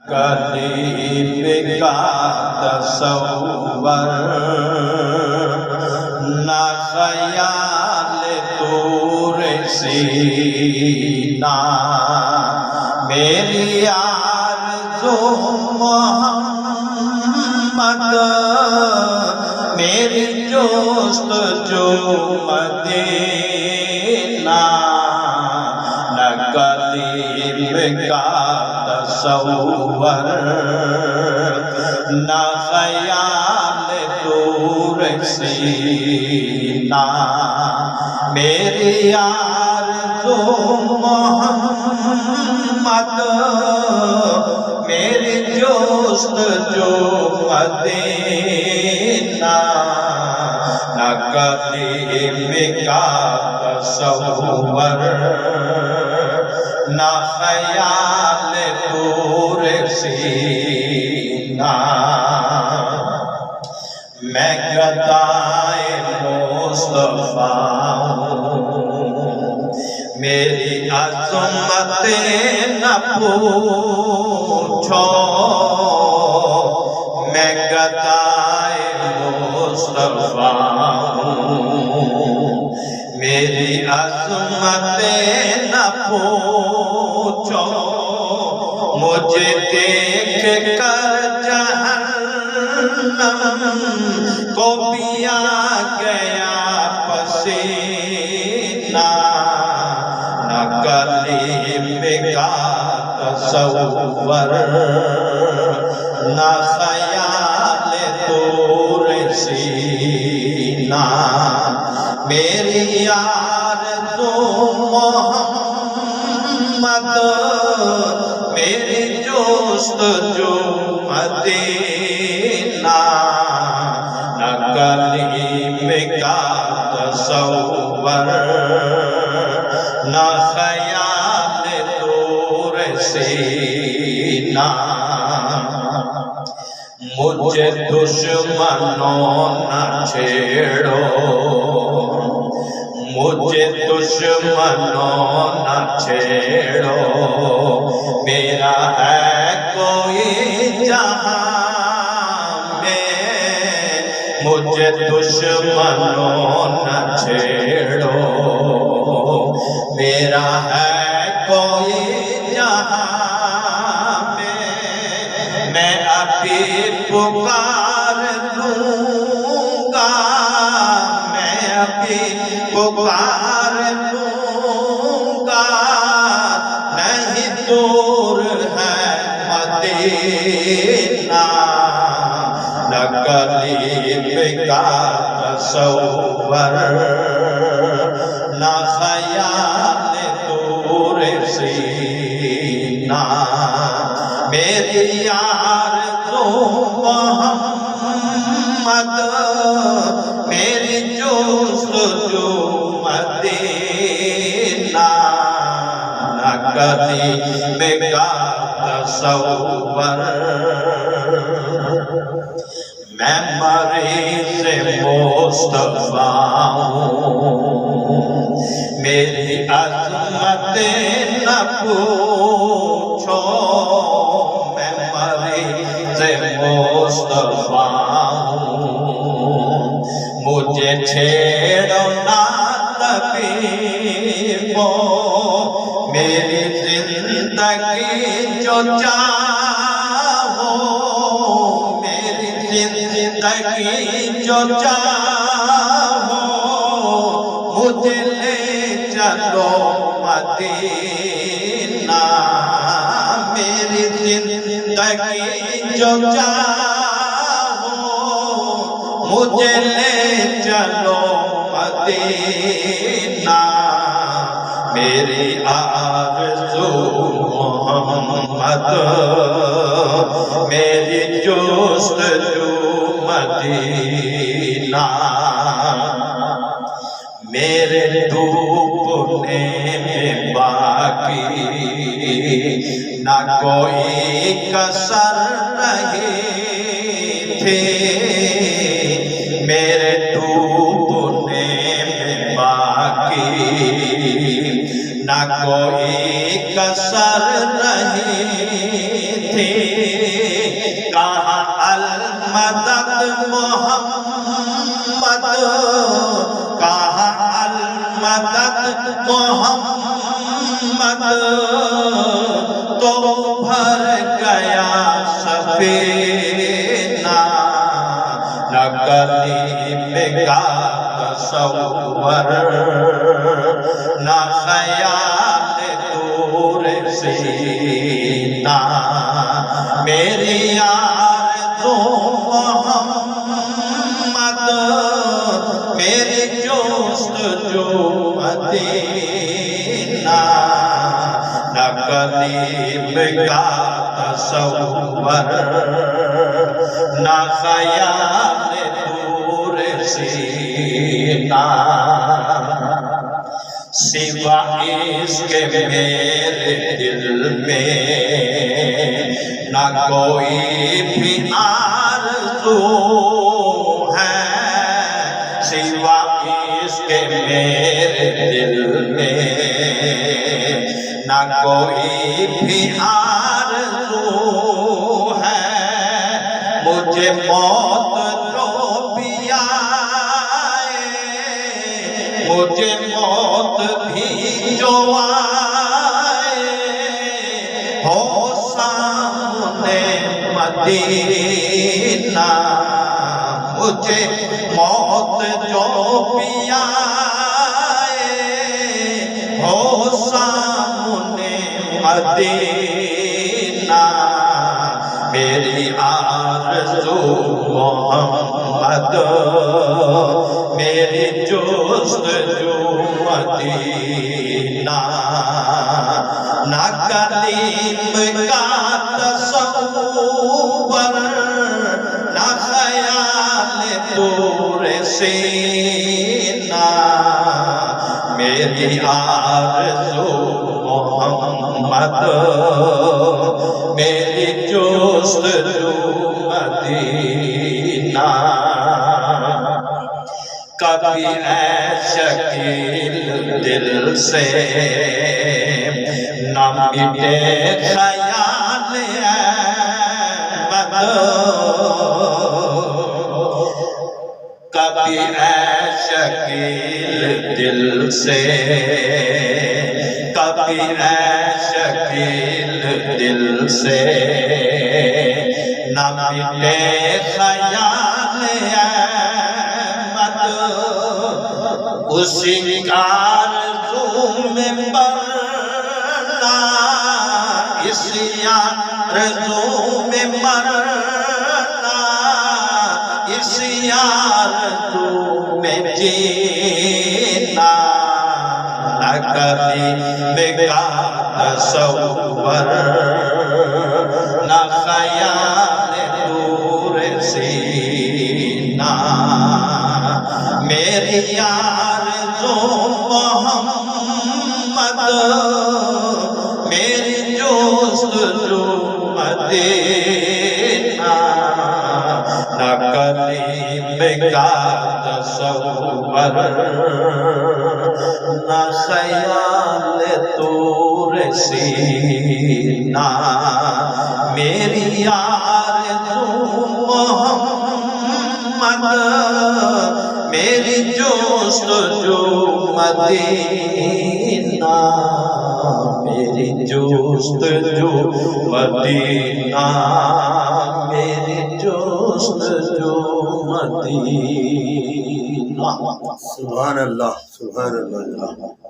قریب کا تصور نہ خیال دور سینہ میری آرزو محمد میری جستجو مدینہ نہ قریب کا تصور نہ خیال دور سینہ میری آرزو محمد میری جستجو مدینہ نہ قریب کا تصور نہ خیال دور سینہ میں گدائے مصطفیٰ ہوں میری عظمت نہ پوچھو میں گدائے مصطفیٰ ہوں میری عظمت نہ پوچھو مجھے دیکھ کر جہنم کو پیا گیا پسینہ نہ قریب کا تصور نہ خیال دور سینہ میری آرزو محمد میری جستجو مدینہ نہ قریب کا تصور نہ خیال دور سینہ مجھے دشمنوں نہ چھیڑو مجھے دشمنوں نہ چھیڑو میرا ہے کوئی جہاں میں مجھے دشمنوں نہ چھیڑو میرا ہے کوئی جہاں میں ابھی پکار لوں گا میں ابھی پکار لوں گا نہیں دور ہے مدینہ نہ قریب کا تصور نہ خیال دور سینہ میری آرزو محمد میری جستجو مدینہ نہ قریب کا تصور میں مریض مصطفیٰ ہوں میری عظمت نہ پوچھو میں مریض مصطفیٰ ہوں مجھے چھیڑو نہ طبیبو میری زندگی جو چاہو میری زندگی جو چاہو مجھے لے چلو مدینہ میری زندگی جو چاہو مجھے لے چلو مدینہ میری آرزو محمد میری جستجو مدینہ میرے ڈوبنے میں باقی نہ کوئی کسر رہی تھی میرے ڈوبنے میں باقی نہ کوئی کسر رہی تھی المدد محمد، کہاں المدد محمد، تو بھر گیا سفینہ، نہ قریب کا تصور، نہ خیال دور سینہ، میری آرزو محمد، میری جستجو مدینہ، نہ قریب کا تصور، نہ خیال دور سینہ، سوا اس کے میرے دل میں نہ کوئی بھی آرزو ہے، سوا اس کے میرے دل میں نہ کوئی بھی آرزو ہے، مجھے موت جو بھی آئے، مجھے موت بھی جو آئے، ہو سامنے مدینہ، مجھے موت جو بھی آئے، ہو سامنے مدینہ، میری آرزو محمد، میری جستجو مدینہ، نہ قریب کا تصور، نہ خیال دور سینہ، میری آرزو محمد، میری جستجو مدینہ، کبھی اے شکیل دل سے نہ مٹے خیال احمد، کبھی اے شکیل دل سے، کبھی اے شکیل دل سے نہ مٹے خیال احمد، اسی آرزو میں مرنا، اسی آرزو میں مرنا، اسی آرزو میں جینا، نہ قریب کا تصور، نہ خیال دور سینہ، میری آرزو محمد، میری جستجو مدینہ، نہ قریب کا تصور، نہ خیال دور سینہ، میری آرزو محمد، میری جستجو مدینہ، میری جستجو مدینہ، میری جستجو مدینہ۔ سبحان اللہ، سبحان اللہ۔